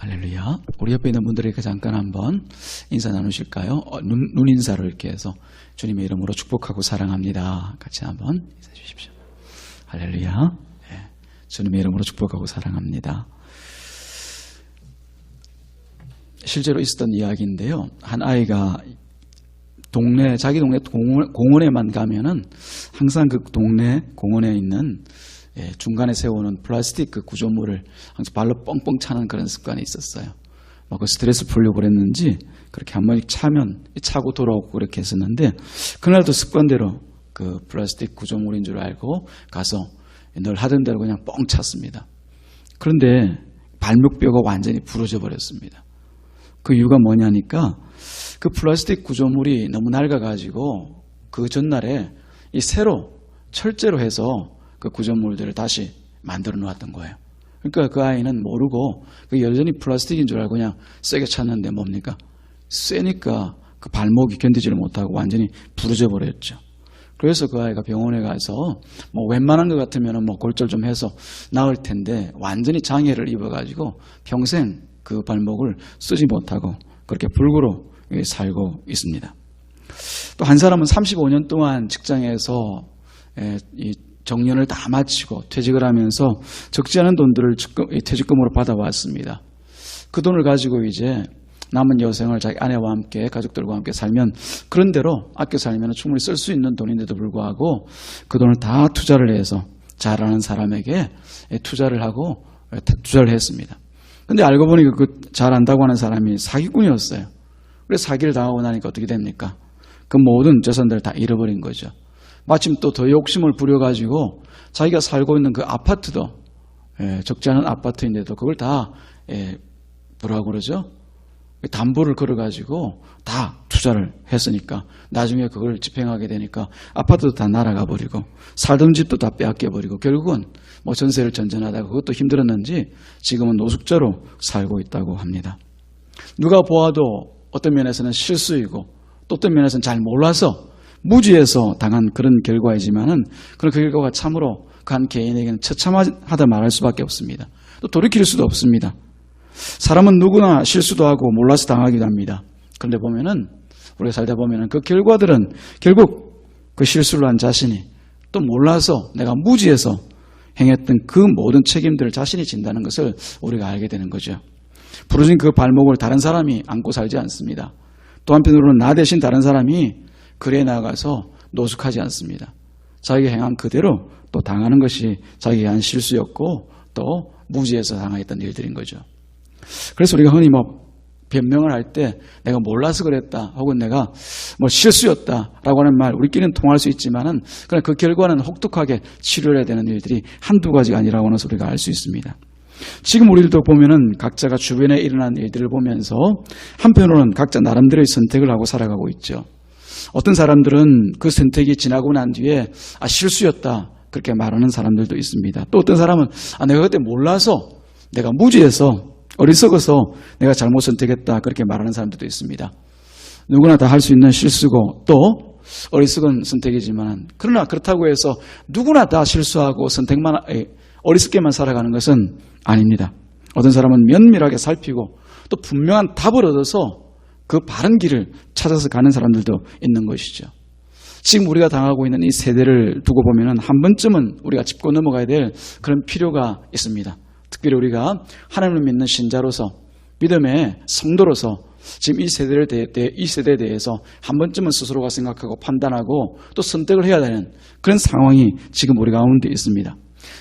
할렐루야. 우리 옆에 있는 분들에게 잠깐 한번 인사 나누실까요? 눈 인사로 이렇게 해서 주님의 이름으로 축복하고 사랑합니다. 같이 한번 인사해 주십시오. 할렐루야. 네, 주님의 이름으로 축복하고 사랑합니다. 실제로 있었던 이야기인데요. 한 아이가 자기 동네 공원에만 가면은 항상 그 동네 공원에 있는 중간에 세우는 플라스틱 그 구조물을 항상 발로 뻥뻥 차는 그런 습관이 있었어요. 그 스트레스 풀려고 그랬는지 그렇게 한 번씩 차면 차고 돌아오고 그렇게 했었는데 그날도 습관대로 그 플라스틱 구조물인 줄 알고 가서 늘 하던 대로 그냥 뻥 찼습니다. 그런데 발목뼈가 완전히 부러져 버렸습니다. 그 이유가 뭐냐니까 그 플라스틱 구조물이 너무 낡아가지고 그 전날에 새로 철제로 해서 그 구조물들을 다시 만들어 놓았던 거예요. 그러니까 그 아이는 모르고 그 여전히 플라스틱인 줄 알고 그냥 세게 찼는데 뭡니까? 세니까 그 발목이 견디지를 못하고 완전히 부러져 버렸죠. 그래서 그 아이가 병원에 가서 웬만한 것 같으면 골절 좀 해서 나을 텐데 완전히 장애를 입어가지고 평생 그 발목을 쓰지 못하고 그렇게 불구로 살고 있습니다. 또 한 사람은 35년 동안 직장에서 정년을 다 마치고 퇴직을 하면서 적지 않은 돈들을 퇴직금으로 받아왔습니다. 그 돈을 가지고 이제 남은 여생을 자기 아내와 함께 가족들과 함께 살면 그런 대로 아껴 살면 충분히 쓸 수 있는 돈인데도 불구하고 그 돈을 다 투자를 해서 잘 아는 사람에게 투자를 했습니다. 근데 알고 보니 잘 안다고 하는 사람이 사기꾼이었어요. 그래서 사기를 당하고 나니까 어떻게 됩니까? 그 모든 재산들을 다 잃어버린 거죠. 마침 또 더 욕심을 부려가지고 자기가 살고 있는 그 아파트도 적지 않은 아파트인데도 그걸 다 뭐라고 그러죠? 담보를 걸어가지고 다 투자를 했으니까 나중에 그걸 집행하게 되니까 아파트도 다 날아가 버리고 살던 집도 다 빼앗겨 버리고 결국은 전세를 전전하다가 그것도 힘들었는지 지금은 노숙자로 살고 있다고 합니다. 누가 보아도 어떤 면에서는 실수이고 또 어떤 면에서는 잘 몰라서 무지해서 당한 그런 결과이지만은 그런 결과가 참으로 그 한 개인에게는 처참하다 말할 수밖에 없습니다. 또 돌이킬 수도 없습니다. 사람은 누구나 실수도 하고 몰라서 당하기도 합니다. 그런데 보면은 우리가 살다 보면은 그 결과들은 결국 그 실수를 한 자신이 또 몰라서 내가 무지해서 행했던 그 모든 책임들을 자신이 진다는 것을 우리가 알게 되는 거죠. 부러진 그 발목을 다른 사람이 안고 살지 않습니다. 또 한편으로는 나 대신 다른 사람이 글에 나가서 노숙하지 않습니다. 자기가 행한 그대로 또 당하는 것이 자기가 한 실수였고 또 무지해서 당했던 일들인 거죠. 그래서 우리가 흔히 변명을 할 때 내가 몰라서 그랬다 혹은 내가 실수였다라고 하는 말 우리끼리는 통할 수 있지만은 그러나 그 결과는 혹독하게 치료해야 되는 일들이 한두 가지가 아니라고 하는 것을 우리가 알 수 있습니다. 지금 우리들도 보면은 각자가 주변에 일어난 일들을 보면서 한편으로는 각자 나름대로의 선택을 하고 살아가고 있죠. 어떤 사람들은 그 선택이 지나고 난 뒤에 실수였다 그렇게 말하는 사람들도 있습니다. 또 어떤 사람은 내가 그때 몰라서 내가 무지해서 어리석어서 내가 잘못 선택했다 그렇게 말하는 사람들도 있습니다. 누구나 다 할 수 있는 실수고 또 어리석은 선택이지만 그러나 그렇다고 해서 누구나 다 실수하고 어리석게만 살아가는 것은 아닙니다. 어떤 사람은 면밀하게 살피고 또 분명한 답을 얻어서 그 바른 길을 찾아서 가는 사람들도 있는 것이죠. 지금 우리가 당하고 있는 이 세대를 두고 보면은 한 번쯤은 우리가 짚고 넘어가야 될 그런 필요가 있습니다. 특별히 우리가 하나님을 믿는 신자로서 믿음의 성도로서 지금 이 세대에 대해서 한 번쯤은 스스로가 생각하고 판단하고 또 선택을 해야 되는 그런 상황이 지금 우리 가운데 있습니다.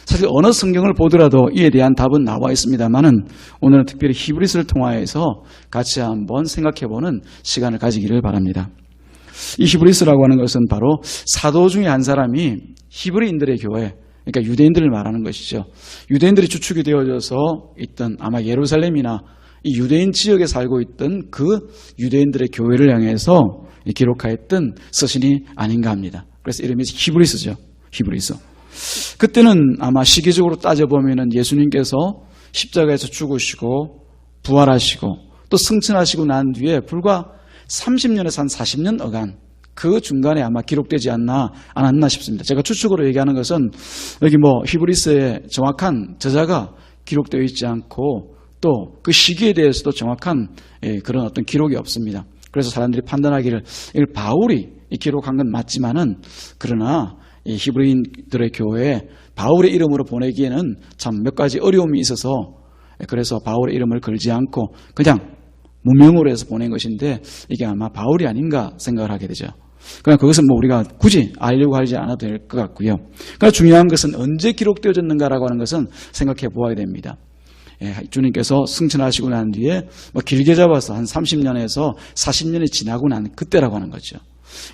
사실 어느 성경을 보더라도 이에 대한 답은 나와 있습니다만은 오늘은 특별히 히브리서를 통하여서 같이 한번 생각해보는 시간을 가지기를 바랍니다. 이 히브리서라고 하는 것은 바로 사도 중에 한 사람이 히브리인들의 교회, 그러니까 유대인들을 말하는 것이죠. 유대인들이 주축이 되어져서 있던 아마 예루살렘이나 이 유대인 지역에 살고 있던 그 유대인들의 교회를 향해서 기록하였던 서신이 아닌가 합니다. 그래서 이름이 히브리서죠. 히브리서. 그때는 아마 시기적으로 따져보면 예수님께서 십자가에서 죽으시고 부활하시고 또 승천하시고 난 뒤에 불과 30년에서 한 40년 어간 그 중간에 아마 기록되지 않았나 싶습니다. 제가 추측으로 얘기하는 것은 여기 히브리서의 정확한 저자가 기록되어 있지 않고 또 그 시기에 대해서도 정확한 그런 어떤 기록이 없습니다. 그래서 사람들이 판단하기를 바울이 기록한 건 맞지만은 그러나 이 히브리인들의 교회에 바울의 이름으로 보내기에는 참 몇 가지 어려움이 있어서 그래서 바울의 이름을 걸지 않고 그냥 무명으로 해서 보낸 것인데 이게 아마 바울이 아닌가 생각을 하게 되죠. 그냥 그것은 뭐 우리가 굳이 알려고 하지 않아도 될 것 같고요. 그러니까 중요한 것은 언제 기록되어졌는가라고 하는 것은 생각해 보아야 됩니다. 주님께서 승천하시고 난 뒤에 뭐 길게 잡아서 한 30년에서 40년이 지나고 난 그때라고 하는 거죠.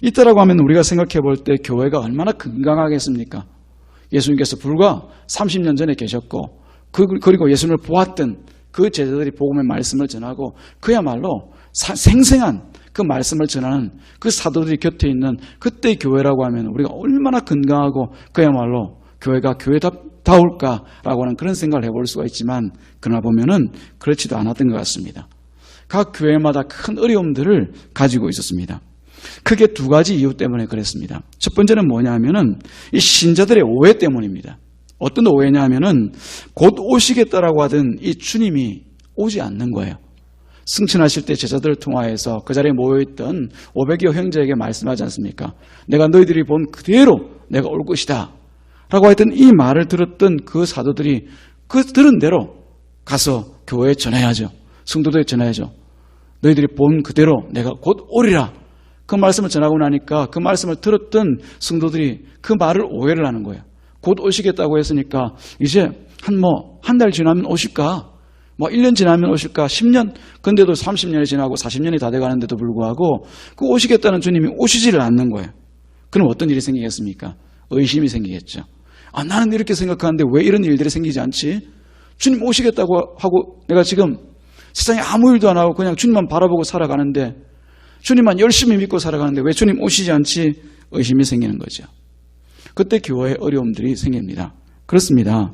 이때라고 하면 우리가 생각해 볼 때 교회가 얼마나 건강하겠습니까? 예수님께서 불과 30년 전에 계셨고 그리고 예수님을 보았던 그 제자들이 복음의 말씀을 전하고 그야말로 생생한 그 말씀을 전하는 그 사도들이 곁에 있는 그때의 교회라고 하면 우리가 얼마나 건강하고 그야말로 교회가 교회다울까라고 하는 그런 생각을 해볼 수가 있지만 그러나 보면은 그렇지도 않았던 것 같습니다. 각 교회마다 큰 어려움들을 가지고 있었습니다. 크게 두 가지 이유 때문에 그랬습니다. 첫 번째는 뭐냐면은 이 신자들의 오해 때문입니다. 어떤 오해냐면은 곧 오시겠다라고 하던 이 주님이 오지 않는 거예요. 승천하실 때 제자들을 통하여서 그 자리에 모여있던 500여 형제에게 말씀하지 않습니까? 내가 너희들이 본 그대로 내가 올 것이다 라고 했던 이 말을 들었던 그 사도들이 그 들은 대로 가서 교회에 전해야죠. 성도들에 전해야죠. 너희들이 본 그대로 내가 곧 오리라. 그 말씀을 전하고 나니까 그 말씀을 들었던 성도들이 그 말을 오해를 하는 거예요. 곧 오시겠다고 했으니까 이제 한 달 지나면 오실까? 1년 지나면 오실까? 10년? 근데도 30년이 지나고 40년이 다 돼가는데도 불구하고 그 오시겠다는 주님이 오시지를 않는 거예요. 그럼 어떤 일이 생기겠습니까? 의심이 생기겠죠. 나는 이렇게 생각하는데 왜 이런 일들이 생기지 않지? 주님 오시겠다고 하고 내가 지금 세상에 아무 일도 안 하고 그냥 주님만 바라보고 살아가는데 주님만 열심히 믿고 살아가는데 왜 주님 오시지 않지? 의심이 생기는 거죠. 그때 교회에 어려움들이 생깁니다. 그렇습니다.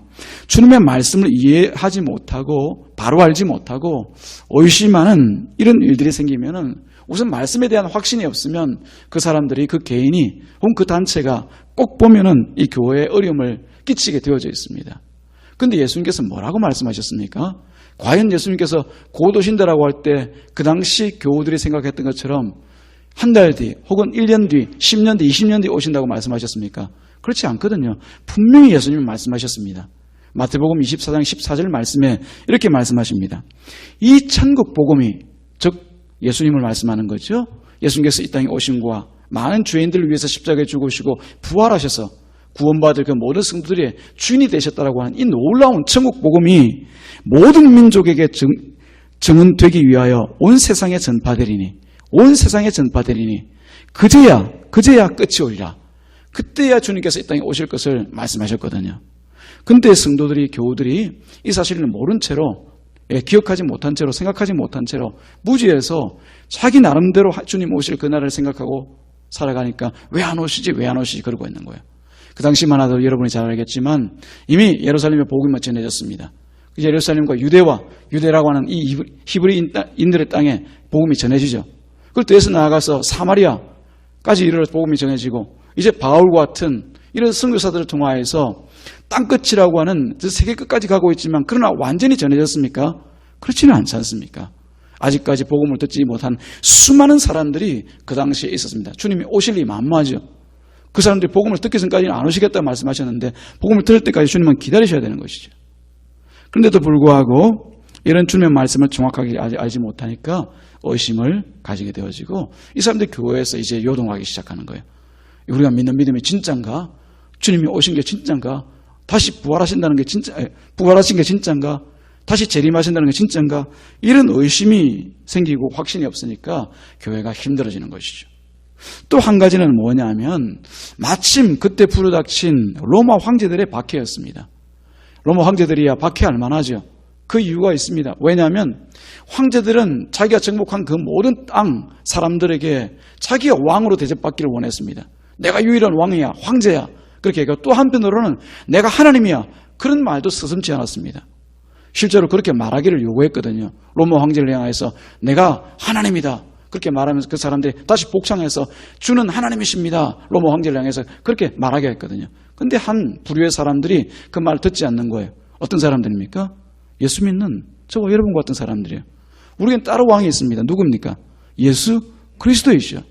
주님의 말씀을 이해하지 못하고 바로 알지 못하고 의심하는 이런 일들이 생기면은 우선 말씀에 대한 확신이 없으면 그 사람들이 그 개인이 혹은 그 단체가 꼭 보면은 이 교회에 어려움을 끼치게 되어져 있습니다. 그런데 예수님께서 뭐라고 말씀하셨습니까? 과연 예수님께서 곧 오신다라고 할 때 그 당시 교우들이 생각했던 것처럼 한 달 뒤 혹은 1년 뒤, 10년 뒤, 20년 뒤 오신다고 말씀하셨습니까? 그렇지 않거든요. 분명히 예수님은 말씀하셨습니다. 마태복음 24장 14절 말씀에 이렇게 말씀하십니다. 이 천국 복음이 즉 예수님을 말씀하는 거죠. 예수님께서 이 땅에 오신 거와 많은 죄인들을 위해서 십자가에 죽으시고 부활하셔서 구원받을 그 모든 성도들의 주인이 되셨다라고 하는 이 놀라운 천국 복음이 모든 민족에게 증언되기 위하여 온 세상에 전파되리니 그제야 끝이 오리라. 그때야 주님께서 이 땅에 오실 것을 말씀하셨거든요. 근데 성도들이 교우들이 이 사실을 모른 채로 기억하지 못한 채로 생각하지 못한 채로 무지해서 자기 나름대로 주님 오실 그날을 생각하고 살아가니까 왜 안 오시지 그러고 있는 거예요. 그 당시만 하도 여러분이 잘 알겠지만 이미 예루살렘의 복음이 전해졌습니다. 예루살렘과 유대라고 하는 이 히브리인들의 땅에 복음이 전해지죠. 그걸 또 에서 나아가서 사마리아까지 이르러 복음이 전해지고 이제 바울과 같은 이런 선교사들을 통하여서 땅끝이라고 하는 세계 끝까지 가고 있지만 그러나 완전히 전해졌습니까? 그렇지는 않지 않습니까? 아직까지 복음을 듣지 못한 수많은 사람들이 그 당시에 있었습니다. 주님이 오실 리 만무하죠. 그 사람들이 복음을 듣기 전까지는 안 오시겠다고 말씀하셨는데 복음을 들을 때까지 주님은 기다리셔야 되는 것이죠. 그런데도 불구하고 이런 주님의 말씀을 정확하게 알지 못하니까 의심을 가지게 되어지고 이 사람들이 교회에서 이제 요동하기 시작하는 거예요. 우리가 믿는 믿음이 진짠가? 주님이 오신 게 진짠가? 다시 부활하신다는 게 부활하신 게 진짠가? 다시 재림하신다는 게 진짠가? 이런 의심이 생기고 확신이 없으니까 교회가 힘들어지는 것이죠. 또 한 가지는 뭐냐면 마침 그때 불어닥친 로마 황제들의 박해였습니다. 로마 황제들이야 박해할 만하죠. 그 이유가 있습니다. 왜냐하면 황제들은 자기가 정복한 그 모든 땅 사람들에게 자기가 왕으로 대접받기를 원했습니다. 내가 유일한 왕이야, 황제야. 그렇게 얘기하고 또 한편으로는 내가 하나님이야. 그런 말도 서슴지 않았습니다. 실제로 그렇게 말하기를 요구했거든요. 로마 황제를 향해서 내가 하나님이다. 그렇게 말하면서 그 사람들이 다시 복창해서 주는 하나님이십니다. 로마 황제를 향해서 그렇게 말하게 했거든요. 근데 한 부류의 사람들이 그 말을 듣지 않는 거예요. 어떤 사람들입니까? 예수 믿는 저와 여러분 같은 사람들이에요. 우리에겐 따로 왕이 있습니다. 누굽니까? 예수 그리스도이시죠.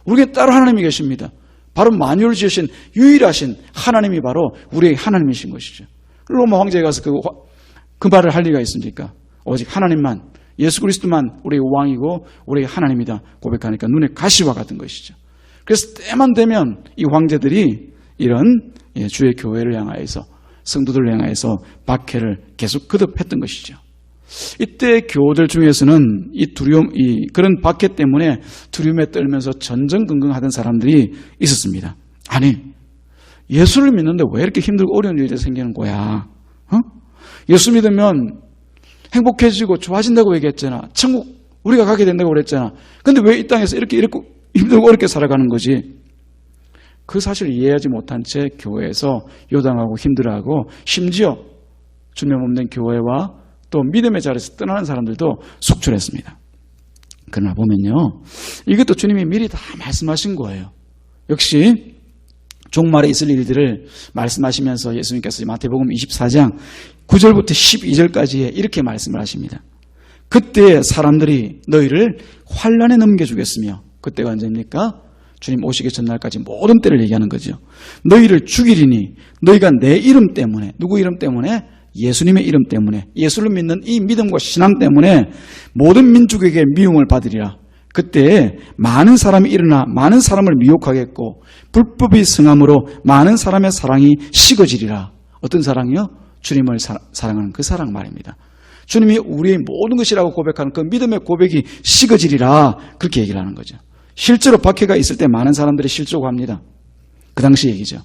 우리에겐 따로 하나님이 계십니다. 바로 만유를 지으신 유일하신 하나님이 바로 우리의 하나님이신 것이죠. 로마 황제에 가서 그 말을 할 리가 있습니까? 오직 하나님만, 예수 그리스도만 우리의 왕이고 우리의 하나님이다 고백하니까 눈에 가시와 같은 것이죠. 그래서 때만 되면 이 황제들이 이런 주의 교회를 향하여서, 성도들을 향하여서 박해를 계속 거듭했던 것이죠. 이때 교우들 중에서는 이 두려움, 그런 박해 때문에 두려움에 떨면서 전전긍긍하던 사람들이 있었습니다. 아니, 예수를 믿는데 왜 이렇게 힘들고 어려운 일이 생기는 거야? 예수 믿으면 행복해지고 좋아진다고 얘기했잖아. 천국 우리가 가게 된다고 그랬잖아. 근데 왜 이 땅에서 이렇게 힘들고 어렵게 살아가는 거지? 그 사실을 이해하지 못한 채 교회에서 요당하고 힘들어하고 심지어 주님 없는 교회와 또 믿음의 자리에서 떠나는 사람들도 속출했습니다. 그러나 보면요, 이것도 주님이 미리 다 말씀하신 거예요. 역시 종말에 있을 일들을 말씀하시면서 예수님께서 마태복음 24장 9절부터 12절까지에 이렇게 말씀을 하십니다. 그때 사람들이 너희를 환난에 넘겨주겠으며, 그때가 언제입니까? 주님 오시기 전날까지 모든 때를 얘기하는 거죠. 너희를 죽이리니 너희가 내 이름 때문에, 누구 이름 때문에? 예수님의 이름 때문에, 예수를 믿는 이 믿음과 신앙 때문에 모든 민족에게 미움을 받으리라. 그때 많은 사람이 일어나 많은 사람을 미혹하겠고 불법이 성함으로 많은 사람의 사랑이 식어지리라. 어떤 사랑이요? 주님을 사랑하는 그 사랑 말입니다. 주님이 우리의 모든 것이라고 고백하는 그 믿음의 고백이 식어지리라. 그렇게 얘기를 하는 거죠. 실제로 박해가 있을 때 많은 사람들이 실족을 합니다. 그 당시 얘기죠.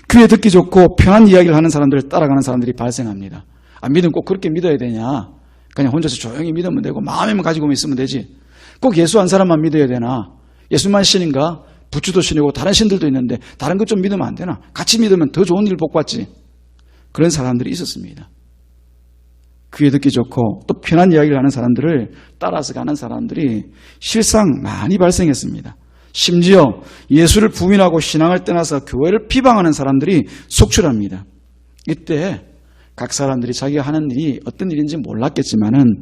귀에 듣기 좋고 편한 이야기를 하는 사람들을 따라가는 사람들이 발생합니다. 믿음 꼭 그렇게 믿어야 되냐? 그냥 혼자서 조용히 믿으면 되고 마음에만 가지고 있으면 되지. 꼭 예수 한 사람만 믿어야 되나? 예수만 신인가? 부추도 신이고 다른 신들도 있는데 다른 것 좀 믿으면 안 되나? 같이 믿으면 더 좋은 일 복 받지. 그런 사람들이 있었습니다. 귀에 듣기 좋고 또 편한 이야기를 하는 사람들을 따라서 가는 사람들이 실상 많이 발생했습니다. 심지어 예수를 부인하고 신앙을 떠나서 교회를 비방하는 사람들이 속출합니다. 이때 각 사람들이 자기가 하는 일이 어떤 일인지 몰랐겠지만은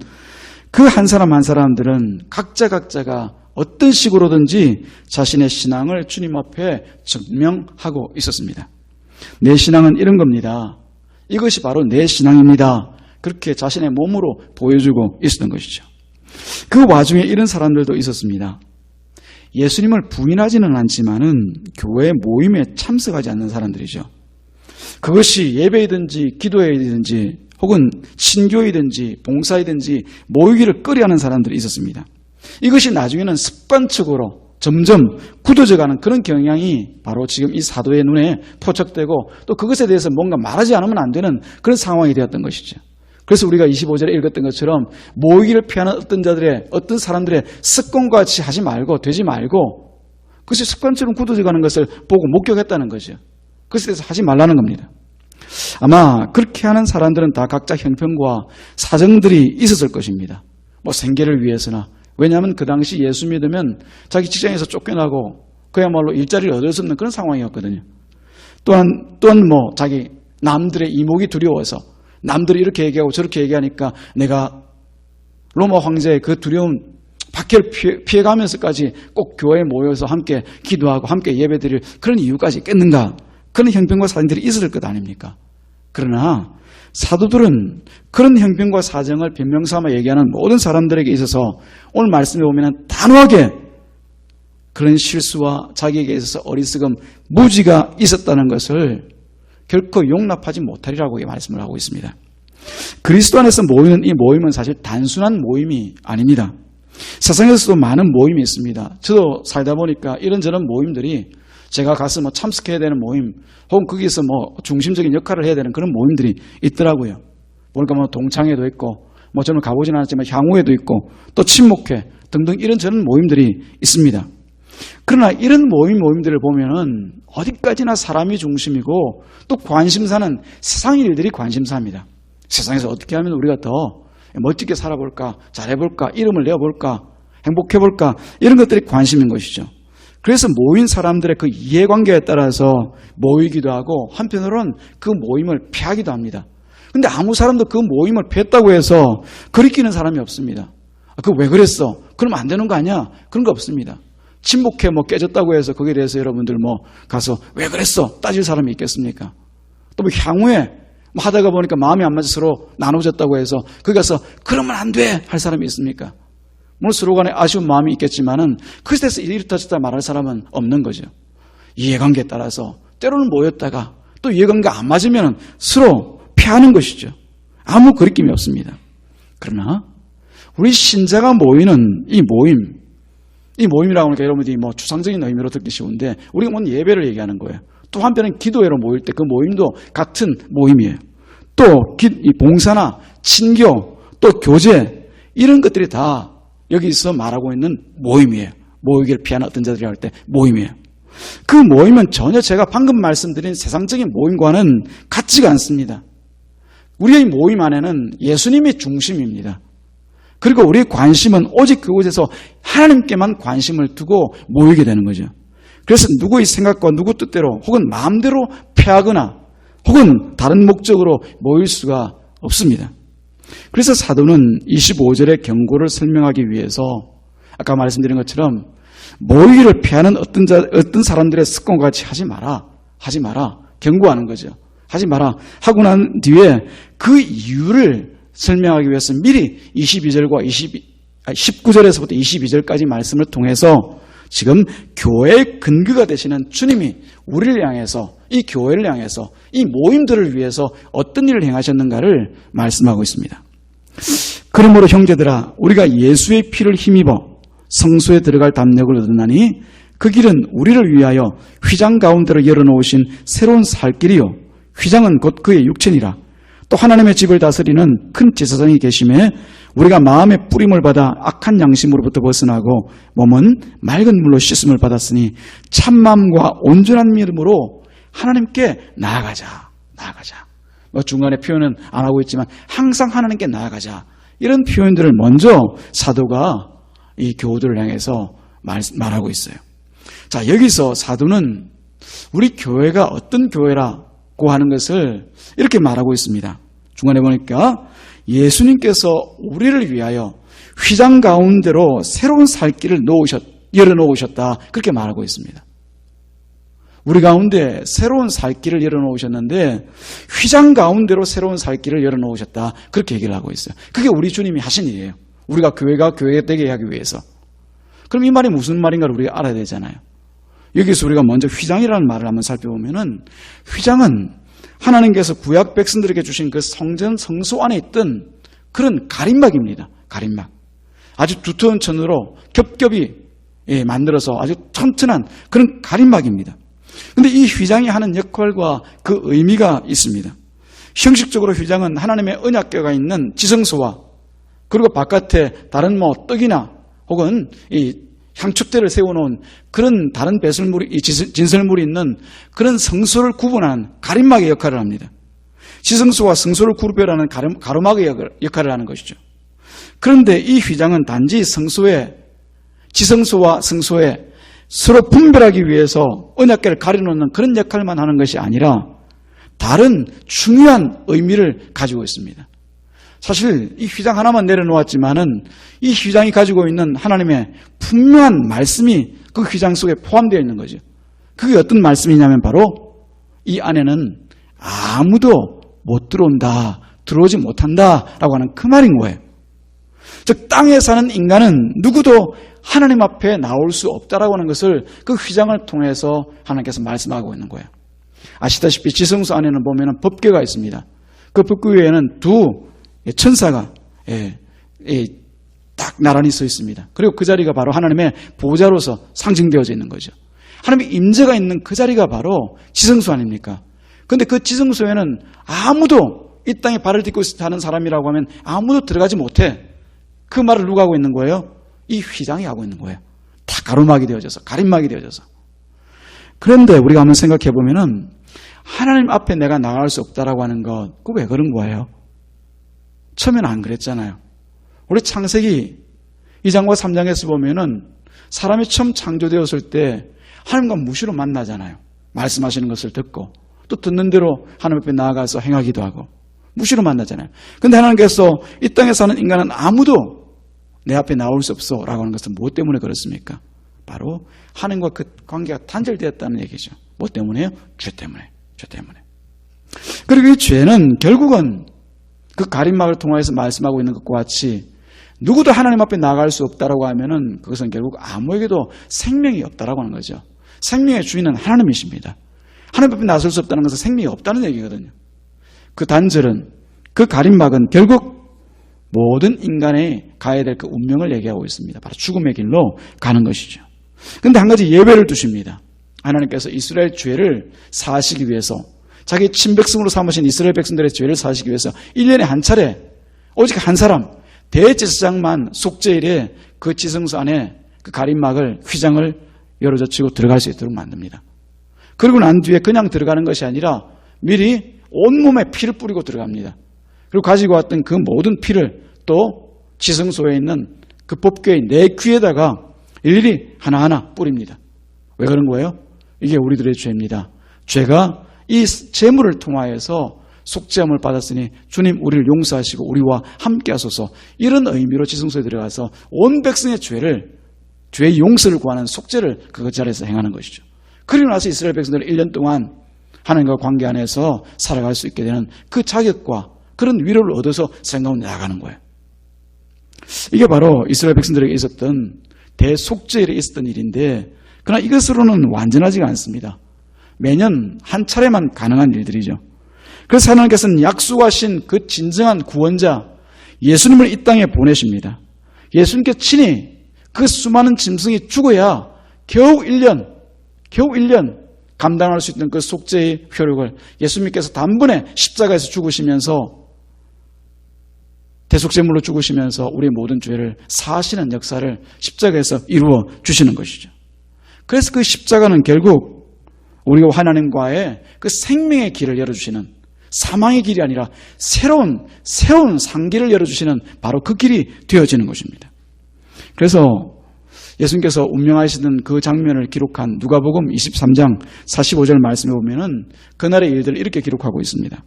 그 한 사람 한 사람들은 각자가 어떤 식으로든지 자신의 신앙을 주님 앞에 증명하고 있었습니다. 내 신앙은 이런 겁니다. 이것이 바로 내 신앙입니다. 그렇게 자신의 몸으로 보여주고 있었던 것이죠. 그 와중에 이런 사람들도 있었습니다. 예수님을 부인하지는 않지만은 교회 모임에 참석하지 않는 사람들이죠. 그것이 예배이든지 기도회이든지 혹은 신교이든지 봉사이든지 모이기를 꺼려하는 사람들이 있었습니다. 이것이 나중에는 습관적으로 점점 굳어져가는 그런 경향이 바로 지금 이 사도의 눈에 포착되고 또 그것에 대해서 뭔가 말하지 않으면 안 되는 그런 상황이 되었던 것이죠. 그래서 우리가 25절에 읽었던 것처럼 모이기를 피하는 어떤 사람들의 습관과 같이 하지 말고 되지 말고 그것이 습관처럼 굳어져가는 것을 보고 목격했다는 거죠. 그것에 대해서 하지 말라는 겁니다. 아마 그렇게 하는 사람들은 다 각자 형편과 사정들이 있었을 것입니다. 생계를 위해서나, 왜냐하면 그 당시 예수 믿으면 자기 직장에서 쫓겨나고 그야말로 일자리를 얻을 수 없는 그런 상황이었거든요. 또한 자기 남들의 이목이 두려워서 남들이 이렇게 얘기하고 저렇게 얘기하니까 내가 로마 황제의 그 두려움 박해를 피해가면서까지 꼭 교회에 모여서 함께 기도하고 함께 예배드릴 그런 이유까지 있겠는가? 그런 형편과 사정들이 있을 것 아닙니까? 그러나 사도들은 그런 형편과 사정을 변명삼아 얘기하는 모든 사람들에게 있어서 오늘 말씀에 보면 단호하게 그런 실수와 자기에게 있어서 어리석음, 무지가 있었다는 것을 결코 용납하지 못하리라고 말씀을 하고 있습니다. 그리스도 안에서 모이는 이 모임은 사실 단순한 모임이 아닙니다. 세상에서도 많은 모임이 있습니다. 저도 살다 보니까 이런저런 모임들이 제가 가서 참석해야 되는 모임, 혹은 거기서 중심적인 역할을 해야 되는 그런 모임들이 있더라고요. 보니까 동창회도 있고, 저는 가보진 않았지만 향후회도 있고, 또 친목회 등등 이런저런 모임들이 있습니다. 그러나 이런 모임들을 보면은 어디까지나 사람이 중심이고 또 관심사는 세상 일들이 관심사입니다. 세상에서 어떻게 하면 우리가 더 멋지게 살아볼까, 잘해볼까, 이름을 내어볼까, 행복해볼까, 이런 것들이 관심인 것이죠. 그래서 모인 사람들의 그 이해관계에 따라서 모이기도 하고 한편으로는 그 모임을 피하기도 합니다. 근데 아무 사람도 그 모임을 폈다고 해서 거리끼는 사람이 없습니다. 그거 왜 그랬어? 그러면 안 되는 거 아니야? 그런 거 없습니다. 친목회 깨졌다고 해서 거기에 대해서 여러분들 가서 왜 그랬어? 따질 사람이 있겠습니까? 또 향후에 하다가 보니까 마음이 안 맞아 서로 나눠졌다고 해서 거기 가서 그러면 안 돼! 할 사람이 있습니까? 물론 서로 간에 아쉬운 마음이 있겠지만은 그것에 대해서 이렇다 저렇다 말할 사람은 없는 거죠. 이해관계에 따라서 때로는 모였다가 또 이해관계가 안 맞으면 서로 피하는 것이죠. 아무 거리낌이 없습니다. 그러나 우리 신자가 모이는 이 모임이라고 하니까 여러분들이 추상적인 의미로 듣기 쉬운데 우리가 뭔 예배를 얘기하는 거예요. 또 한편은 기도회로 모일 때 그 모임도 같은 모임이에요. 또 봉사나 친교, 또 교제 이런 것들이 다 여기서 말하고 있는 모임이에요. 모이기를 피하는 어떤 자들이 할 때 모임이에요. 그 모임은 전혀 제가 방금 말씀드린 세상적인 모임과는 같지가 않습니다. 우리의 모임 안에는 예수님이 중심입니다. 그리고 우리의 관심은 오직 그곳에서 하나님께만 관심을 두고 모이게 되는 거죠. 그래서 누구의 생각과 누구 뜻대로 혹은 마음대로 패하거나 혹은 다른 목적으로 모일 수가 없습니다. 그래서 사도는 25절의 경고를 설명하기 위해서 아까 말씀드린 것처럼 모이기를 피하는 어떤 사람들의 습관과 같이 하지 마라 경고하는 거죠. 하지 마라 하고 난 뒤에 그 이유를 설명하기 위해서 미리 19절에서부터 22절까지 말씀을 통해서 지금 교회의 근거가 되시는 주님이 우리를 향해서 이 교회를 향해서 이 모임들을 위해서 어떤 일을 행하셨는가를 말씀하고 있습니다. 그러므로 형제들아 우리가 예수의 피를 힘입어 성소에 들어갈 담력을 얻으나니 그 길은 우리를 위하여 휘장 가운데로 열어놓으신 새로운 살 길이요 휘장은 곧 그의 육체니라. 또 하나님의 집을 다스리는 큰 제사장이 계심에 우리가 마음의 뿌림을 받아 악한 양심으로부터 벗어나고 몸은 맑은 물로 씻음을 받았으니 참마음과 온전한 믿음으로 하나님께 나아가자. 중간에 표현은 안 하고 있지만 항상 하나님께 나아가자. 이런 표현들을 먼저 사도가 이 교우들을 향해서 말하고 있어요. 자, 여기서 사도는 우리 교회가 어떤 교회라고 하는 것을 이렇게 말하고 있습니다. 중간에 보니까 예수님께서 우리를 위하여 휘장 가운데로 새로운 살 길을 열어놓으셨다. 그렇게 말하고 있습니다. 우리 가운데 새로운 살 길을 열어놓으셨는데 휘장 가운데로 새로운 살 길을 열어놓으셨다. 그렇게 얘기를 하고 있어요. 그게 우리 주님이 하신 일이에요. 우리가 교회가 되게 하기 위해서. 그럼 이 말이 무슨 말인가를 우리가 알아야 되잖아요. 여기서 우리가 먼저 휘장이라는 말을 한번 살펴보면은 휘장은 하나님께서 구약 백성들에게 주신 그 성전 성소 안에 있던 그런 가림막입니다. 가림막. 아주 두터운 천으로 겹겹이 만들어서 아주 튼튼한 그런 가림막입니다. 그런데 이 휘장이 하는 역할과 그 의미가 있습니다. 형식적으로 휘장은 하나님의 언약궤가 있는 지성소와 그리고 바깥에 다른 떡이나 혹은 이 향축대를 세워놓은 그런 다른 배설물이, 진설물이 있는 그런 성소를 구분하는 가림막의 역할을 합니다. 지성소와 성소를 구별하는 가로막의 역할을 하는 것이죠. 그런데 이 휘장은 단지 지성소와 성소에 서로 분별하기 위해서 언약궤를 가려놓는 그런 역할만 하는 것이 아니라 다른 중요한 의미를 가지고 있습니다. 사실 이 휘장 하나만 내려놓았지만은 이 휘장이 가지고 있는 하나님의 분명한 말씀이 그 휘장 속에 포함되어 있는 거죠. 그게 어떤 말씀이냐면 바로 이 안에는 아무도 못 들어온다, 들어오지 못한다라고 하는 그 말인 거예요. 즉 땅에 사는 인간은 누구도 하나님 앞에 나올 수 없다라고 하는 것을 그 휘장을 통해서 하나님께서 말씀하고 있는 거예요. 아시다시피 지성소 안에는 보면은 법궤가 있습니다. 그 법궤 위에는 두 천사가 딱 나란히 서 있습니다. 그리고 그 자리가 바로 하나님의 보좌로서 상징되어져 있는 거죠. 하나님의 임재가 있는 그 자리가 바로 지성소 아닙니까? 그런데 그 지성소에는 아무도 이 땅에 발을 딛고 사는 사람이라고 하면 아무도 들어가지 못해. 그 말을 누가 하고 있는 거예요? 이 휘장이 하고 있는 거예요. 다 가로막이 되어져서, 가림막이 되어져서. 그런데 우리가 한번 생각해 보면은 하나님 앞에 내가 나갈 수 없다라고 하는 것, 그거 왜 그런 거예요? 처음에는 안 그랬잖아요. 우리 창세기 2장과 3장에서 보면은 사람이 처음 창조되었을 때 하나님과 무시로 만나잖아요. 말씀하시는 것을 듣고 또 듣는 대로 하나님 앞에 나아가서 행하기도 하고 무시로 만나잖아요. 근데 하나님께서 이 땅에 사는 인간은 아무도 내 앞에 나올 수 없어 라고 하는 것은 무엇 때문에 그렇습니까? 바로 하나님과 그 관계가 단절되었다는 얘기죠. 뭐 때문에요? 죄 때문에. 죄 때문에. 그리고 이 죄는 결국은 그 가림막을 통해서 말씀하고 있는 것과 같이 누구도 하나님 앞에 나갈 수 없다라고 하면은 그것은 결국 아무에게도 생명이 없다라고 하는 거죠. 생명의 주인은 하나님이십니다. 하나님 앞에 나설 수 없다는 것은 생명이 없다는 얘기거든요. 그 단절은, 그 가림막은 결국 모든 인간의 가야 될 그 운명을 얘기하고 있습니다. 바로 죽음의 길로 가는 것이죠. 그런데 한 가지 예외를 두십니다. 하나님께서 이스라엘 죄를 사하시기 위해서, 자기 친백성으로 삼으신 이스라엘 백성들의 죄를 사하시기 위해서 1년에 한 차례 오직 한 사람 대제사장만 속죄일에 그 지성소 안에 그 가림막을, 휘장을 열어젖히고 들어갈 수 있도록 만듭니다. 그러고 난 뒤에 그냥 들어가는 것이 아니라 미리 온몸에 피를 뿌리고 들어갑니다. 그리고 가지고 왔던 그 모든 피를 또 지성소에 있는 그 법궤의 네 귀에다가 일일이 하나하나 뿌립니다. 왜 그런 거예요? 이게 우리들의 죄입니다. 죄가 이 제물을 통하여서 속죄함을 받았으니 주님 우리를 용서하시고 우리와 함께 하소서, 이런 의미로 지성소에 들어가서 온 백성의 죄의 용서를 구하는 속죄를 그 자리에서 행하는 것이죠. 그리고 나서 이스라엘 백성들은 1년 동안 하나님과 관계 안에서 살아갈 수 있게 되는 그 자격과 그런 위로를 얻어서 세상 가운데 나가는 거예요. 이게 바로 이스라엘 백성들에게 있었던 대속죄일에 있었던 일인데, 그러나 이것으로는 완전하지가 않습니다. 매년 한 차례만 가능한 일들이죠. 그래서 하나님께서는 약속하신 그 진정한 구원자 예수님을 이 땅에 보내십니다. 예수님께 친히 그 수많은 짐승이 죽어야 겨우 1년 감당할 수 있는 그 속죄의 효력을 예수님께서 단번에 십자가에서 죽으시면서, 대속제물로 죽으시면서 우리의 모든 죄를 사하시는 역사를 십자가에서 이루어 주시는 것이죠. 그래서 그 십자가는 결국 우리가 하나님과의 그 생명의 길을 열어주시는, 사망의 길이 아니라 새로운 상길을 열어주시는 바로 그 길이 되어지는 것입니다. 그래서 예수님께서 운명하시는 그 장면을 기록한 누가복음 23장 45절 말씀에 보면은 그날의 일들을 이렇게 기록하고 있습니다.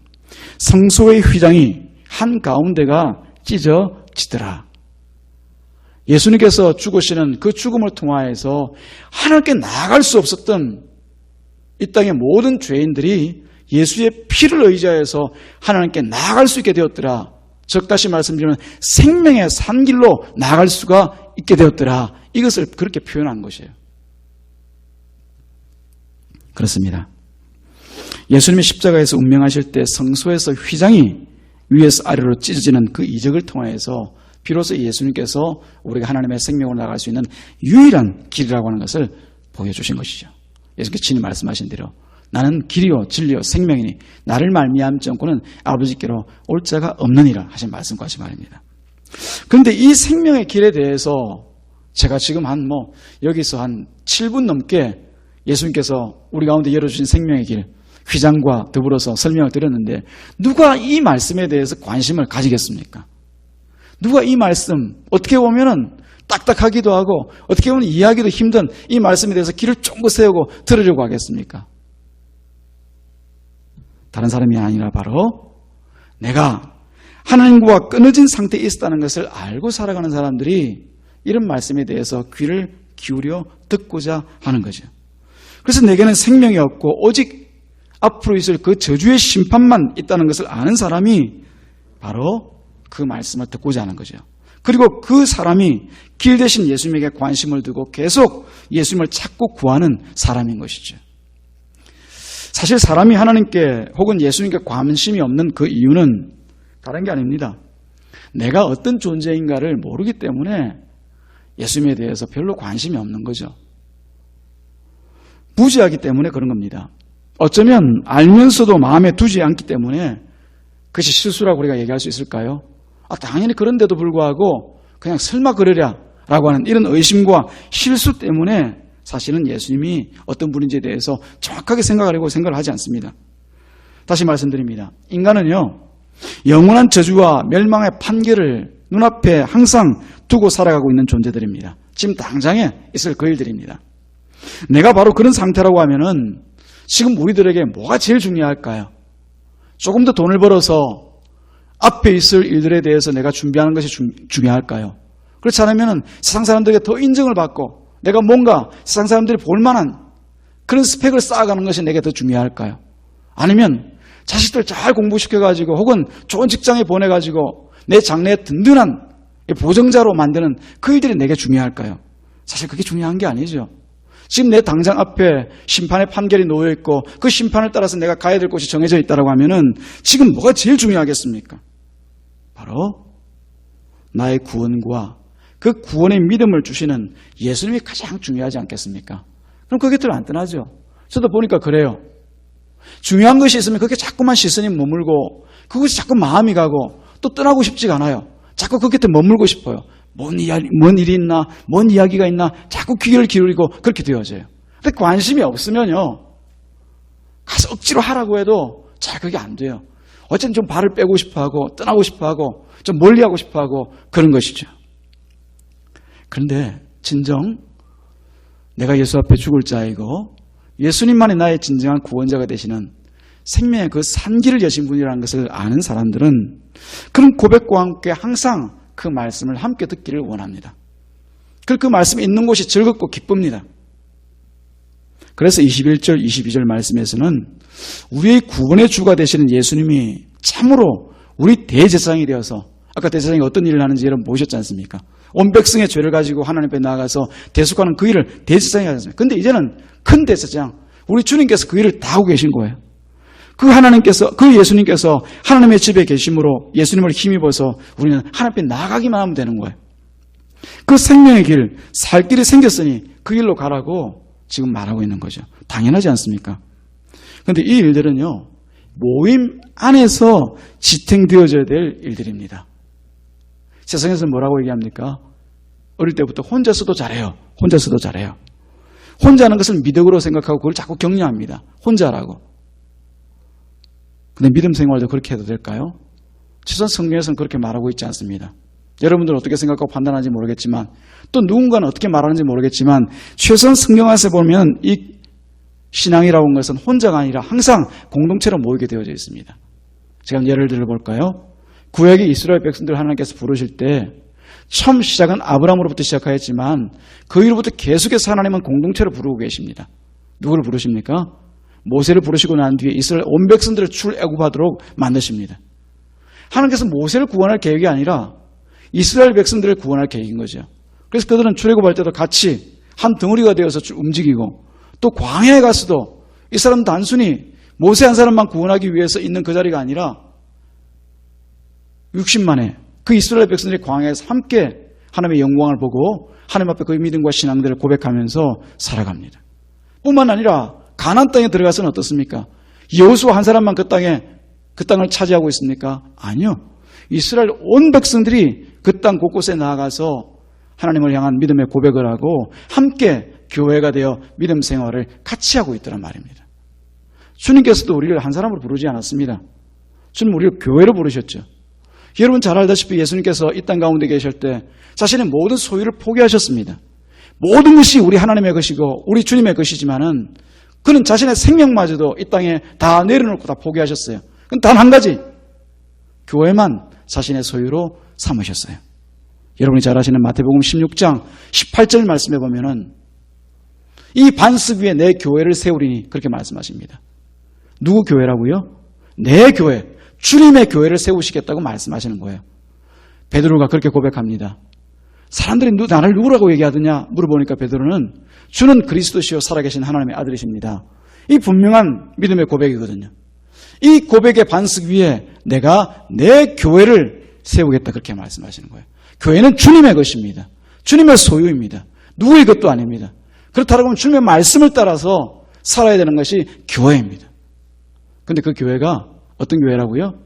성소의 휘장이 한가운데가 찢어지더라. 예수님께서 죽으시는 그 죽음을 통하여서 하나님께 나아갈 수 없었던 이 땅의 모든 죄인들이 예수의 피를 의지하여서 하나님께 나아갈 수 있게 되었더라. 즉 다시 말씀드리면 생명의 산길로 나아갈 수가 있게 되었더라. 이것을 그렇게 표현한 것이에요. 그렇습니다. 예수님이 십자가에서 운명하실 때 성소에서 휘장이 위에서 아래로 찢어지는 그 이적을 통하여서 비로소 예수님께서 우리가 하나님의 생명으로 나갈 수 있는 유일한 길이라고 하는 것을 보여주신 것이죠. 예수님께서 친히 말씀하신 대로 나는 길이요 진리요 생명이니 나를 말미암지 않고는 아버지께로 올 자가 없느니라 하신 말씀과 같이 말입니다. 그런데 이 생명의 길에 대해서 제가 지금 여기서 한 7분 넘게 예수님께서 우리 가운데 열어주신 생명의 길, 휘장과 더불어서 설명을 드렸는데 누가 이 말씀에 대해서 관심을 가지겠습니까? 누가 이 말씀, 어떻게 보면은 딱딱하기도 하고 어떻게 보면 이해하기도 힘든 이 말씀에 대해서 길을 쫑긋 세우고 들으려고 하겠습니까? 다른 사람이 아니라 바로 내가 하나님과 끊어진 상태에 있었다는 것을 알고 살아가는 사람들이 이런 말씀에 대해서 귀를 기울여 듣고자 하는 거죠. 그래서 내게는 생명이 없고 오직 앞으로 있을 그 저주의 심판만 있다는 것을 아는 사람이 바로 그 말씀을 듣고자 하는 거죠. 그리고 그 사람이 길 대신 예수님에게 관심을 두고 계속 예수님을 찾고 구하는 사람인 것이죠. 사실 사람이 하나님께 혹은 예수님께 관심이 없는 그 이유는 다른 게 아닙니다. 내가 어떤 존재인가를 모르기 때문에 예수님에 대해서 별로 관심이 없는 거죠. 무지하기 때문에 그런 겁니다. 어쩌면 알면서도 마음에 두지 않기 때문에 그것이 실수라고 우리가 얘기할 수 있을까요? 당연히 그런데도 불구하고 그냥 설마 그러랴 라고 하는 이런 의심과 실수 때문에 사실은 예수님이 어떤 분인지에 대해서 정확하게 생각하려고 생각을 하지 않습니다. 다시 말씀드립니다. 인간은요, 영원한 저주와 멸망의 판결을 눈앞에 항상 두고 살아가고 있는 존재들입니다. 지금 당장에 있을 그 일들입니다. 내가 바로 그런 상태라고 하면은 지금 우리들에게 뭐가 제일 중요할까요? 조금 더 돈을 벌어서 앞에 있을 일들에 대해서 내가 준비하는 것이 중요할까요? 그렇지 않으면 세상 사람들에게 더 인정을 받고 내가 뭔가 세상 사람들이 볼만한 그런 스펙을 쌓아가는 것이 내게 더 중요할까요? 아니면 자식들 잘 공부시켜가지고 혹은 좋은 직장에 보내가지고 내 장래에 든든한 보정자로 만드는 그 일들이 내게 중요할까요? 사실 그게 중요한 게 아니죠. 지금 내 당장 앞에 심판의 판결이 놓여있고 그 심판을 따라서 내가 가야 될 곳이 정해져 있다고 하면은 지금 뭐가 제일 중요하겠습니까? 바로 나의 구원과 그 구원의 믿음을 주시는 예수님이 가장 중요하지 않겠습니까? 그럼 그 곁을 안 떠나죠. 저도 보니까 그래요. 중요한 것이 있으면 그게 자꾸만 시선이 머물고 그것이 자꾸 마음이 가고 또 떠나고 싶지가 않아요. 자꾸 그 곁에 머물고 싶어요. 뭔 일이 있나, 뭔 이야기가 있나 자꾸 귀를 기울이고 그렇게 되어져요. 근데 관심이 없으면요, 가서 억지로 하라고 해도 잘 그게 안 돼요. 어쨌든 좀 발을 빼고 싶어하고 떠나고 싶어하고 좀 멀리하고 싶어하고 그런 것이죠. 그런데 진정 내가 예수 앞에 죽을 자이고 예수님만이 나의 진정한 구원자가 되시는 생명의 그 산길을 여신 분이라는 것을 아는 사람들은 그런 고백과 함께 항상 그 말씀을 함께 듣기를 원합니다. 그 말씀이 있는 곳이 즐겁고 기쁩니다. 그래서 21절, 22절 말씀에서는 우리의 구원의 주가 되시는 예수님이 참으로 우리 대제사장이 되어서, 아까 대제사장이 어떤 일을 하는지 여러분 보셨지 않습니까? 온 백성의 죄를 가지고 하나님 앞에 나아가서 대속하는 그 일을 대제사장이 하지 않습니까? 근데 이제는 큰 대제사장, 우리 주님께서 그 일을 다 하고 계신 거예요. 그 예수님께서 하나님의 집에 계심으로 예수님을 힘입어서 우리는 하나님 앞에 나아가기만 하면 되는 거예요. 그 생명의 길, 살 길이 생겼으니 그 길로 가라고 지금 말하고 있는 거죠. 당연하지 않습니까? 그런데 이 일들은요, 모임 안에서 지탱되어져야 될 일들입니다. 세상에서 뭐라고 얘기합니까? 어릴 때부터 혼자서도 잘해요. 혼자서도 잘해요. 혼자 하는 것을 미덕으로 생각하고 그걸 자꾸 격려합니다. 혼자라고. 근데 믿음 생활도 그렇게 해도 될까요? 최소한 성경에서는 그렇게 말하고 있지 않습니다. 여러분들은 어떻게 생각하고 판단하는지 모르겠지만 또 누군가는 어떻게 말하는지 모르겠지만 최소한 성경에서 보면 이 신앙이라고 하는 것은 혼자가 아니라 항상 공동체로 모이게 되어져 있습니다. 제가 예를 들어볼까요? 구약의 이스라엘 백성들 하나님께서 부르실 때 처음 시작은 아브라함으로부터 시작하였지만 그 이후부터 계속해서 하나님은 공동체로 부르고 계십니다. 누구를 부르십니까? 모세를 부르시고 난 뒤에 이스라엘 온 백성들을 출애굽하도록 만드십니다. 하나님께서 모세를 구원할 계획이 아니라 이스라엘 백성들을 구원할 계획인 거죠. 그래서 그들은 출애굽할 때도 같이 한 덩어리가 되어서 움직이고 또 광야에 가서도 이 사람은 단순히 모세 한 사람만 구원하기 위해서 있는 그 자리가 아니라 60만의 그 이스라엘 백성들이 광야에서 함께 하나님의 영광을 보고 하나님 앞에 그 믿음과 신앙들을 고백하면서 살아갑니다. 뿐만 아니라 가나안 땅에 들어가서는 어떻습니까? 여호수아 한 사람만 그 땅을 차지하고 있습니까? 아니요. 이스라엘 온 백성들이 그 땅 곳곳에 나아가서 하나님을 향한 믿음의 고백을 하고 함께 교회가 되어 믿음 생활을 같이 하고 있더란 말입니다. 주님께서도 우리를 한 사람으로 부르지 않았습니다. 주님 우리를 교회로 부르셨죠. 여러분 잘 알다시피 예수님께서 이 땅 가운데 계실 때 자신의 모든 소유를 포기하셨습니다. 모든 것이 우리 하나님의 것이고 우리 주님의 것이지만은 그는 자신의 생명마저도 이 땅에 다 내려놓고 다 포기하셨어요. 그건 단 한 가지, 교회만 자신의 소유로 삼으셨어요. 여러분이 잘 아시는 마태복음 16장 18절 말씀에 보면은 이 반석 위에 내 교회를 세우리니 그렇게 말씀하십니다. 누구 교회라고요? 내 교회, 주님의 교회를 세우시겠다고 말씀하시는 거예요. 베드로가 그렇게 고백합니다. 사람들이 나를 누구라고 얘기하더냐 물어보니까 베드로는 주는 그리스도시요 살아계신 하나님의 아들이십니다. 이 분명한 믿음의 고백이거든요. 이 고백의 반석 위에 내가 내 교회를 세우겠다 그렇게 말씀하시는 거예요. 교회는 주님의 것입니다. 주님의 소유입니다. 누구의 것도 아닙니다. 그렇다고 하면 주님의 말씀을 따라서 살아야 되는 것이 교회입니다. 그런데 그 교회가 어떤 교회라고요?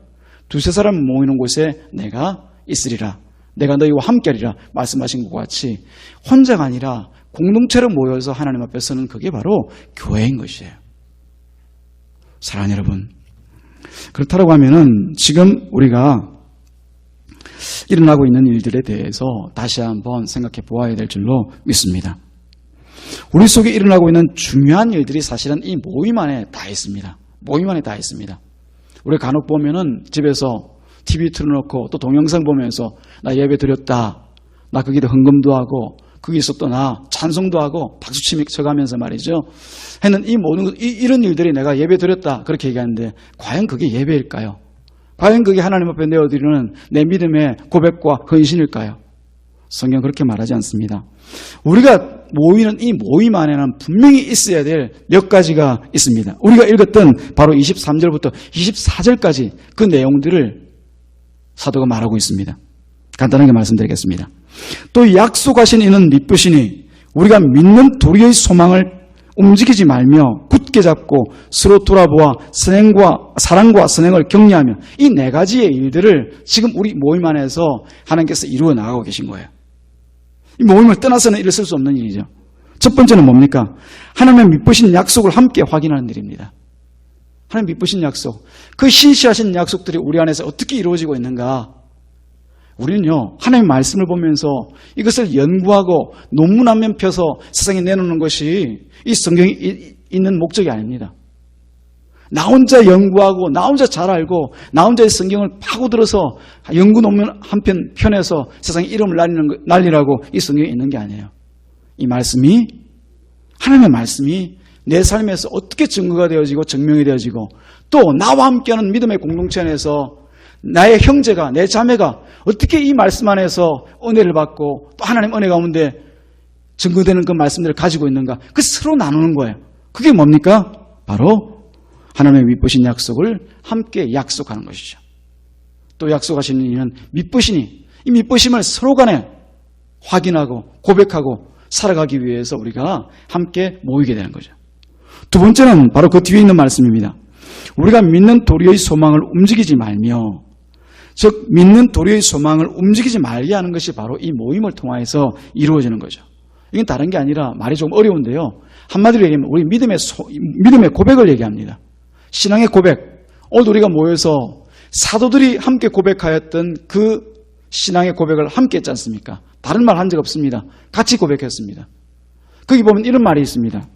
두세 사람 모이는 곳에 내가 있으리라. 내가 너희와 함께하리라 말씀하신 것과 같이 혼자가 아니라 공동체로 모여서 하나님 앞에 서는 그게 바로 교회인 것이에요. 사랑하는 여러분, 그렇다고 하면은 지금 우리가 일어나고 있는 일들에 대해서 다시 한번 생각해 보아야 될 줄로 믿습니다. 우리 속에 일어나고 있는 중요한 일들이 사실은 이 모임 안에 다 있습니다. 모임 안에 다 있습니다. 우리 간혹 보면은 집에서 TV 틀어놓고 또 동영상 보면서 나 예배 드렸다, 나 거기다 헌금도 하고 거기서 또 나 찬송도 하고 박수치미 쳐가면서 말이죠, 했는 이 모든 이런 일들이 내가 예배 드렸다 그렇게 얘기하는데 과연 그게 예배일까요? 과연 그게 하나님 앞에 내어드리는 내 믿음의 고백과 헌신일까요? 성경 그렇게 말하지 않습니다. 우리가 모이는 이 모임 안에는 분명히 있어야 될 몇 가지가 있습니다. 우리가 읽었던 바로 23절부터 24절까지 그 내용들을 사도가 말하고 있습니다. 간단하게 말씀드리겠습니다. 또 약속하신 이는 미쁘시니 우리가 믿는 도리의 소망을 움직이지 말며 굳게 잡고 서로 돌아보아 사랑과 선행을 격려하며, 이 네 가지의 일들을 지금 우리 모임 안에서 하나님께서 이루어 나가고 계신 거예요. 이 모임을 떠나서는 이를 쓸 수 없는 일이죠. 첫 번째는 뭡니까? 하나님의 미쁘신 약속을 함께 확인하는 일입니다. 하나님 미쁘신 약속, 그 신실하신 약속들이 우리 안에서 어떻게 이루어지고 있는가? 우리는요, 하나님의 말씀을 보면서 이것을 연구하고 논문 한 면 펴서 세상에 내놓는 것이 이 성경이 있는 목적이 아닙니다. 나 혼자 연구하고 나 혼자 잘 알고 나 혼자 성경을 파고들어서 연구 논문 한 편 펴내서 세상에 이름을 날리라고 이 성경에 있는 게 아니에요. 이 말씀이, 하나님의 말씀이 내 삶에서 어떻게 증거가 되어지고 증명이 되어지고, 또 나와 함께하는 믿음의 공동체 안에서 나의 형제가, 내 자매가 어떻게 이 말씀 안에서 은혜를 받고 또 하나님 은혜 가운데 증거되는 그 말씀들을 가지고 있는가, 그 서로 나누는 거예요. 그게 뭡니까? 바로 하나님의 미쁘신 약속을 함께 약속하는 것이죠. 또 약속하시는 이는 미쁘시니, 이 미쁘심을 서로 간에 확인하고 고백하고 살아가기 위해서 우리가 함께 모이게 되는 거죠. 두 번째는 바로 그 뒤에 있는 말씀입니다. 우리가 믿는 도리의 소망을 움직이지 말며, 즉 믿는 도리의 소망을 움직이지 말게 하는 것이 바로 이 모임을 통해서 이루어지는 거죠. 이건 다른 게 아니라 말이 좀 어려운데요, 한마디로 얘기하면 우리 믿음의 고백을 얘기합니다. 신앙의 고백. 오늘 우리가 모여서 사도들이 함께 고백하였던 그 신앙의 고백을 함께 했지 않습니까? 다른 말 한 적 없습니다. 같이 고백했습니다. 거기 보면 이런 말이 있습니다.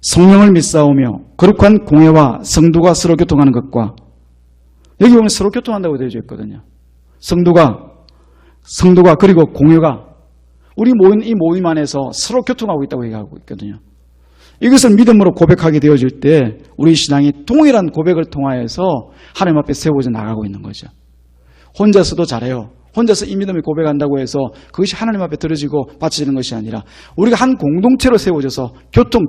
성령을 믿사오며 거룩한 공회와 성도가 서로 교통하는 것과, 여기 보면 서로 교통한다고 되어져 있거든요. 성도가 그리고 공회가, 우리 모인 이 모임 안에서 서로 교통하고 있다고 얘기하고 있거든요. 이것을 믿음으로 고백하게 되어질 때 우리 신앙이 동일한 고백을 통하여서 하나님 앞에 세워져 나가고 있는 거죠. 혼자서도 잘해요. 혼자서 이 믿음을 고백한다고 해서 그것이 하나님 앞에 들어지고 바쳐지는 것이 아니라 우리가 한 공동체로 세워져서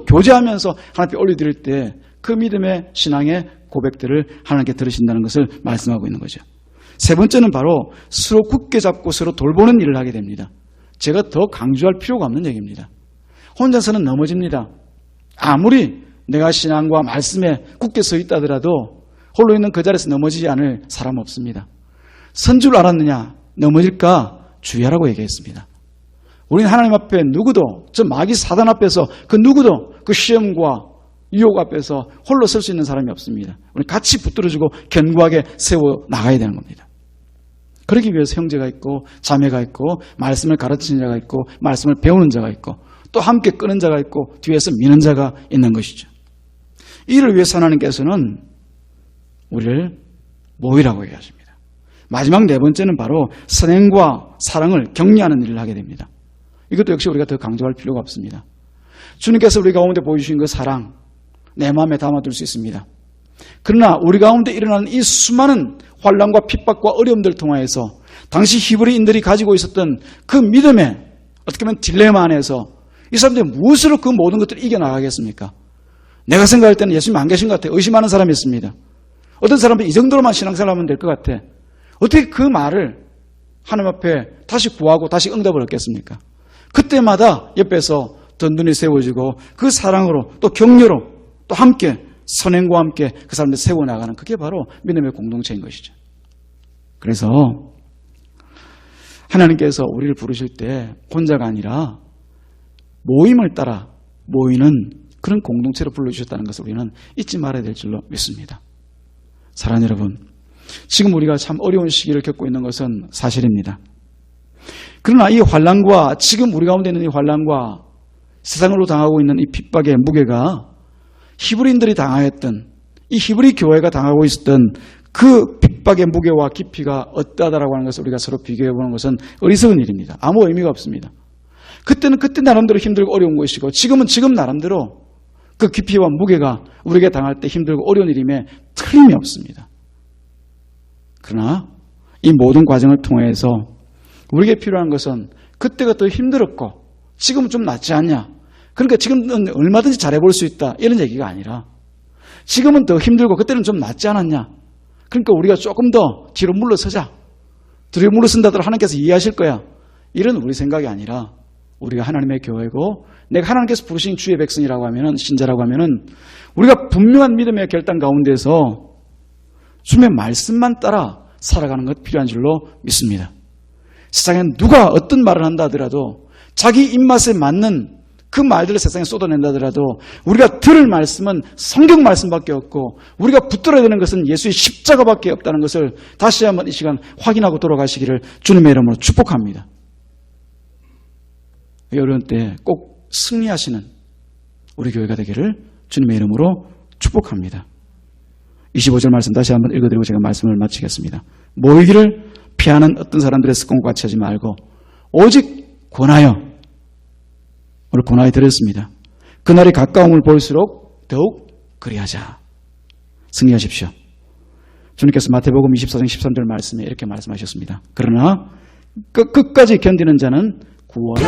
교제하면서 하나님 앞에 올려드릴 때 그 믿음의 신앙의 고백들을 하나님께 들으신다는 것을 말씀하고 있는 거죠. 세 번째는 바로 서로 굳게 잡고 서로 돌보는 일을 하게 됩니다. 제가 더 강조할 필요가 없는 얘기입니다. 혼자서는 넘어집니다. 아무리 내가 신앙과 말씀에 굳게 서 있다 하더라도 홀로 있는 그 자리에서 넘어지지 않을 사람 없습니다. 선 줄 알았느냐? 넘어질까? 주의하라고 얘기했습니다. 우리는 하나님 앞에 누구도, 저 마귀 사단 앞에서 그 누구도 그 시험과 유혹 앞에서 홀로 설 수 있는 사람이 없습니다. 우리 같이 붙들어주고 견고하게 세워 나가야 되는 겁니다. 그러기 위해서 형제가 있고 자매가 있고 말씀을 가르치는 자가 있고 말씀을 배우는 자가 있고 또 함께 끄는 자가 있고 뒤에서 미는 자가 있는 것이죠. 이를 위해서 하나님께서는 우리를 모이라고 얘기하십니다. 마지막 네 번째는 바로 선행과 사랑을 격려하는 일을 하게 됩니다. 이것도 역시 우리가 더 강조할 필요가 없습니다. 주님께서 우리 가운데 보여주신 그 사랑, 내 마음에 담아둘 수 있습니다. 그러나 우리 가운데 일어나는 이 수많은 환난과 핍박과 어려움들을 통하여서 당시 히브리인들이 가지고 있었던 그 믿음의 어떻게 보면 딜레마 안에서 이 사람들이 무엇으로 그 모든 것들을 이겨나가겠습니까? 내가 생각할 때는 예수님 안 계신 것 같아요. 의심하는 사람이 있습니다. 어떤 사람은 이 정도로만 신앙생활하면 될 것 같아. 어떻게 그 말을 하나님 앞에 다시 구하고 다시 응답을 얻겠습니까? 그때마다 옆에서 든든히 세워지고 그 사랑으로 또 격려로 또 함께 선행과 함께 그 사람들 세워나가는, 그게 바로 믿음의 공동체인 것이죠. 그래서 하나님께서 우리를 부르실 때 혼자가 아니라 모임을 따라 모이는 그런 공동체로 불러주셨다는 것을 우리는 잊지 말아야 될 줄로 믿습니다. 사랑하는 여러분, 지금 우리가 참 어려운 시기를 겪고 있는 것은 사실입니다. 그러나 이 환난과, 지금 우리 가운데 있는 이 환난과 세상으로 당하고 있는 이 핍박의 무게가 히브리인들이 당하였던 이 히브리 교회가 당하고 있었던 그 핍박의 무게와 깊이가 어떠하다라고 하는 것을 우리가 서로 비교해보는 것은 어리석은 일입니다. 아무 의미가 없습니다. 그때는 그때 나름대로 힘들고 어려운 것이고 지금은 지금 나름대로 그 깊이와 무게가 우리에게 당할 때 힘들고 어려운 일임에 틀림이 없습니다. 그러나 이 모든 과정을 통해서 우리에게 필요한 것은 그때가 더 힘들었고 지금은 좀 낫지 않냐. 그러니까 지금은 얼마든지 잘해볼 수 있다. 이런 얘기가 아니라 지금은 더 힘들고 그때는 좀 낫지 않았냐. 그러니까 우리가 조금 더 뒤로 물러서자. 뒤로 물러선다더라 하나님께서 이해하실 거야. 이런 우리 생각이 아니라 우리가 하나님의 교회고 내가 하나님께서 부르신 주의 백성이라고 하면은 신자라고 하면은 우리가 분명한 믿음의 결단 가운데서 주님의 말씀만 따라 살아가는 것 필요한 줄로 믿습니다. 세상에 누가 어떤 말을 한다 하더라도 자기 입맛에 맞는 그 말들을 세상에 쏟아낸다 하더라도 우리가 들을 말씀은 성경 말씀밖에 없고 우리가 붙들어야 되는 것은 예수의 십자가밖에 없다는 것을 다시 한번 이 시간 확인하고 돌아가시기를 주님의 이름으로 축복합니다. 어려운 때 꼭 승리하시는 우리 교회가 되기를 주님의 이름으로 축복합니다. 25절 말씀 다시 한번 읽어드리고 제가 말씀을 마치겠습니다. 모이기를 피하는 어떤 사람들의 습관과 같이 하지 말고 오직 권하여 오늘 권하여 드렸습니다. 그날이 가까움을 볼수록 더욱 그리하자. 승리하십시오. 주님께서 마태복음 24장 13절 말씀에 이렇게 말씀하셨습니다. 그러나 끝까지 견디는 자는 구원을